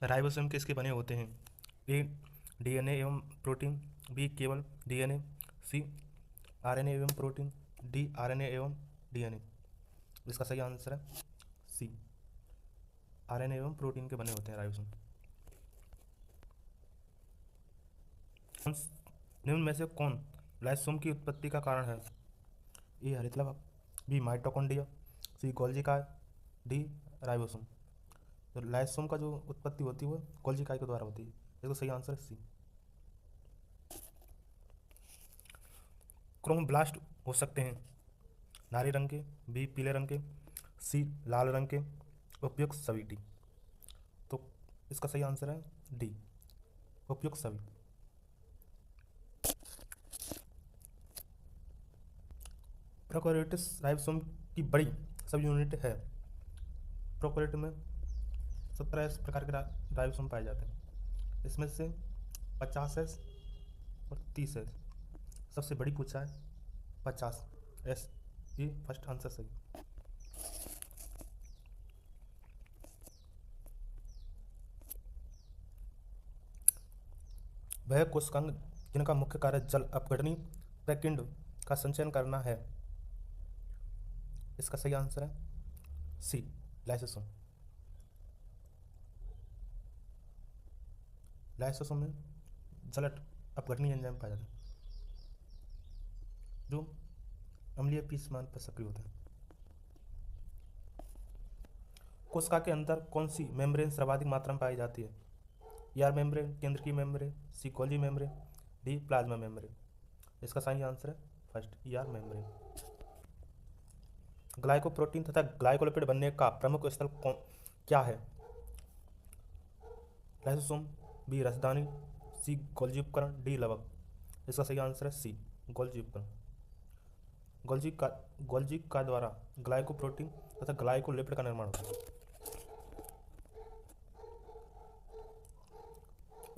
Ribosome किसके बने होते हैं? ए डीएनए एवं प्रोटीन, बी केवल डीएनए, सी आरएनए एवं प्रोटीन, डी आरएनए एवं डीएनए। इसका सही आंसर है सी, आरएनए एवं प्रोटीन के बने होते हैं राइबोसोम। निम्न में से कौन लाइसोम की उत्पत्ति का कारण है? ए हरितलवक, बी माइटोकॉन्ड्रिया, सी गोल्जी काय, डी राइबोसोम। तो लाइसोम का जो उत्पत्ति होती है वो गोल्जी काय के द्वारा होती है। इसका सही आंसर है सी। क्रोमोब्लास्ट हो सकते हैं नारी रंग के, बी पीले रंग के, सी लाल रंग के, उपयुक्त सभी डी। तो इसका सही आंसर है डी, उपयुक्त सभी। प्रोकैरियोट्स राइबोसोम की बड़ी सब यूनिट है। प्रोकैरियोट में 17 प्रकार के राइबोसोम पाए जाते हैं। इसमें से 50S और 30S सबसे बड़ी पूछा है 50S, ये फर्स्ट आंसर सही। वह कोशिकांग जिनका मुख्य कार्य जल अपघटनी प्रकींड का संचयन करना है। इसका सही आंसर है सी, लाइसोसोम। लाइसोसोम में जल अपघटनी एंजाइम पाया जाता है जो अम्लीय पीस मान पर सक्रिय होता है। कोशिका के अंदर कौन सी मेम्ब्रेन सर्वाधिक मात्रा में पाई जाती है? ईआर मेम्ब्रेन, केंद्र की membrane, C Golgi membrane, D plasma membrane. इसका सही आंसर है फर्स्ट, ईआर मेम्ब्रेन। ग्लाइकोप्रोटीन तथा ग्लाइकोलिपिड बनने का प्रमुख स्थल क्या है? लाइसोसोम, बी राजधानी, सी गोल्जी उपकरण, डी लवक। इसका सही आंसर है सी, गोल्जी उपकरण। गोल्जी का द्वारा ग्लाइकोप्रोटीन तथा ग्लाइकोलिपिड का निर्माण होता है।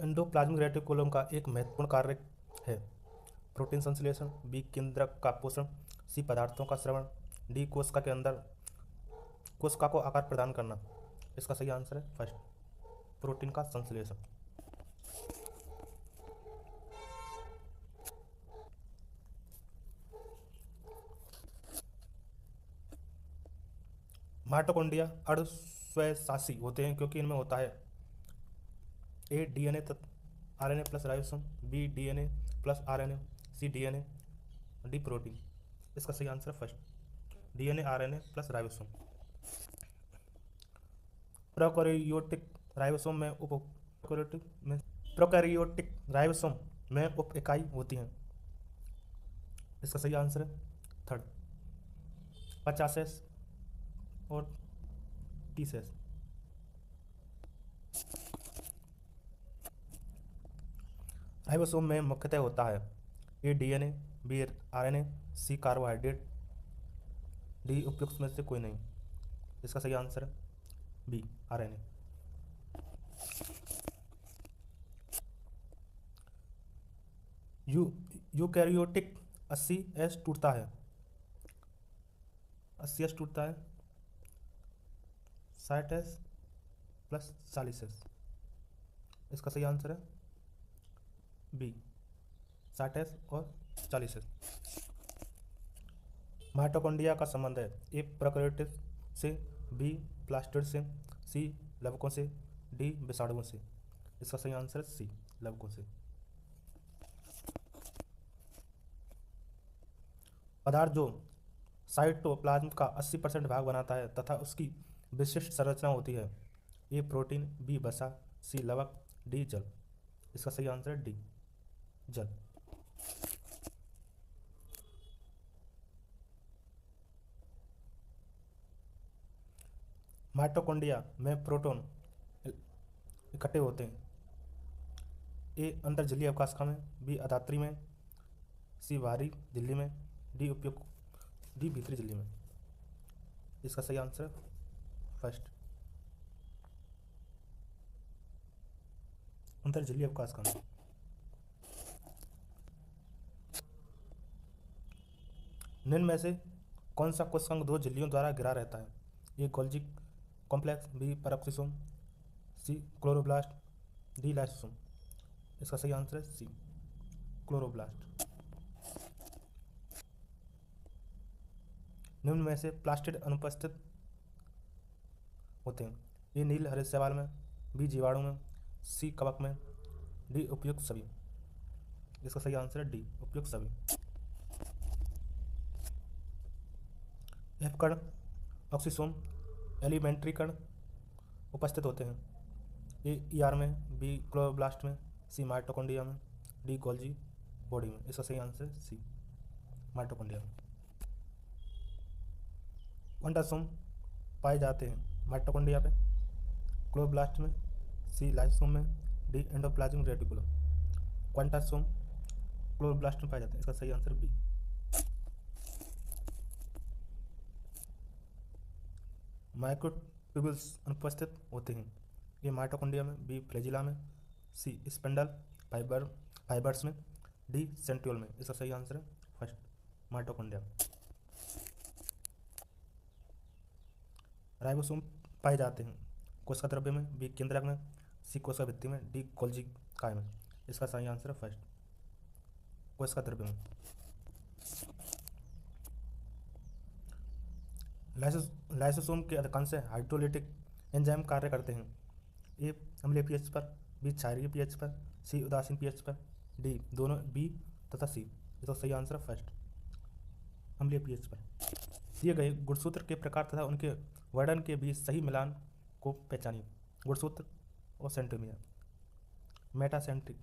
एंडोप्लाज्मिक रेटिकुलम का एक महत्वपूर्ण कार्य है प्रोटीन संश्लेषण, बी केंद्रक का पोषण, सी पदार्थों का श्रवण, डी कोशिका के अंदर कोशिका को आकार प्रदान करना। इसका सही आंसर है फर्स्ट, प्रोटीन का संश्लेषण। माइटोकॉन्ड्रिया अर्धस्वयंशासी होते हैं क्योंकि इनमें होता है A DNA RNA plus ribosome, B DNA plus RNA, C DNA, D protein. इसका सही आंसर है first, DNA RNA plus ribosome. Prokaryotic ribosome में उप इकाई होती हैं। इसका सही आंसर है थर्ड, 50S और 30S। राइबोसोम में मुख्यतः होता है A DNA, B RNA, C carbohydrate, D उपयुक्त में से कोई नहीं। इसका सही आंसर है बी, आरएनए। यूकैरियोटिक 80S टूटता है, 80S टूटता है, 60S प्लस 40S। इसका सही आंसर है बी, 60S और 40S। माइटोकॉन्ड्रिया का संबंध है ए प्रोकैरियोट से, बी प्लास्टिड से, सी लवकों से, डी विषाणुओं से। इसका सही आंसर है सी, लवकों से। पदार्थ जो साइटोप्लाज्म का 80% भाग बनाता है तथा उसकी विशिष्ट संरचना होती है, ए प्रोटीन, बी वसा, सी लवक, डी जल। इसका सही आंसर है डी, जल। माइटोकॉन्ड्रिया में प्रोटॉन इकट्ठे होते हैं, ए अंतर्जलीय अवकाशिका में, बी अधात्री में, सी बाहरी झिल्ली में, डी उपयुक्त, डी भीतरी झिल्ली में। इसका सही आंसर है फर्स्ट, अंतर्जलीय अवकाशिका में। निम्न में से कौन सा कोशिकांग दो झिल्लियों द्वारा घिरा रहता है? ए गोल्जी कॉम्प्लेक्स, बी पैरोक्सिसोम, सी क्लोरोब्लास्ट, डी लाइसोसोम। इसका सही आंसर है सी क्लोरोब्लास्ट। निम्न में से प्लास्टिड अनुपस्थित होते हैं। ए नील हरे शैवाल में, बी जीवाणु में, सी कवक में, डी उपयुक्त सभी। इसका सही आंसर है डी उपयुक्त सभी। एफ कण ऑक्सीसोम एलिमेंट्री कण उपस्थित होते हैं। ए ईआर में, बी क्लोरोब्लास्ट में, सी माइटोकॉन्ड्रिया में, डी गोल्जी बॉडी में। इसका सही आंसर है सी माइटोकॉन्ड्रिया में। क्वांटासोम पाए जाते हैं माइटोकॉन्ड्रिया पे, क्लोरोब्लास्ट में, सी लाइसोम में, डी एंडोप्लाज्मिक रेटिकुलम। क्वांटासोम क्लोरोब्लास्ट में पाए जाते हैं। इसका सही आंसर बी। माइक्रोट्यूब्यूल्स अनुपस्थित होते हैं। ए माइटोकॉन्ड्रिया में, बी फ्लैजिला में, सी स्पेंडल फाइबर्स में, डी सेंट्रियोल में। इसका सही आंसर है फर्स्ट माइटोकॉन्ड्रिया। राइबोसोम पाए जाते हैं कोशिका द्रव्य में, बी केंद्रक में, सी कोशिका भित्ति में, डी गोल्जी काय में। इसका सही आंसर है फर्स्ट कोशिका द्रव्य में। लाइसोसोम के अधिकांश हाइड्रोलिटिक एंजाइम कार्य करते हैं। ए अम्लीय पीएच पर, बी क्षारीय पीएच पर, सी उदासीन पीएच पर, डी दोनों बी तथा सी। इसका सही आंसर है फर्स्ट अम्लीय पीएच पर। दिए गए गुणसूत्र के प्रकार तथा उनके वर्णन के बीच सही मिलान को पहचानिए। गुणसूत्र और सेंट्रोमियर। मेटासेंट्रिक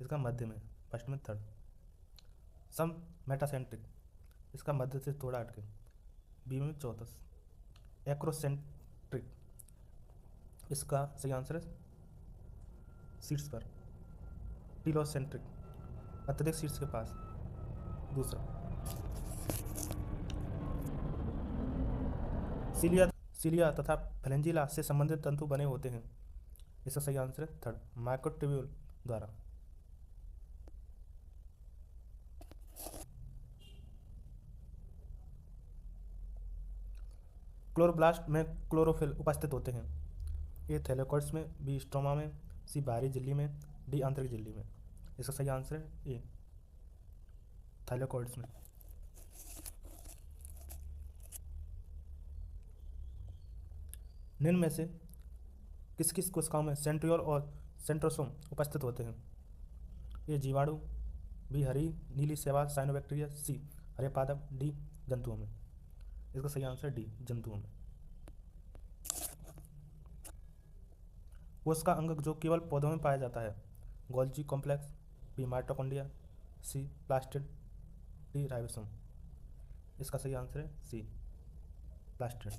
इसका मध्य में, फर्स्ट में थर्ड। सम मेटासेंट्रिक इसका मध्य से थोड़ा हटके, बी में चौथस। एक्रोसेंट्रिक इसका सही आंसर है सीट्स पर। टीलोसेंट्रिक अत्यधिक सीट्स के पास, दूसरा। सीलिया तथा फ्लैंजिला से संबंधित तंतु बने होते हैं। इसका सही आंसर है थर्ड माइक्रोट्यूब्यूल द्वारा। क्लोरोब्लास्ट में क्लोरोफिल उपस्थित होते हैं। ए थैलेकोइड्स में, बी स्ट्रोमा में, सी बाहरी झिल्ली में, डी आंतरिक झिल्ली में। इसका सही आंसर है ए थैलेकोइड्स में। निम्न में से किस किस कोशिकाओं में सेंट्रियोल और सेंट्रोसोम उपस्थित होते हैं। ए जीवाणु, बी हरी नीली शैवाल साइनोबैक्टीरिया, सी हरे पादप, डी जंतुओं में। इसका सही आंसर डी जंतुओं में। कोशिका अंग जो केवल पौधों में पाया जाता है। गोल्जी कॉम्प्लेक्स, बी माइटोकॉन्ड्रिया, सी प्लास्टिड, डी राइबोसोम। इसका सही आंसर है सी प्लास्टिड।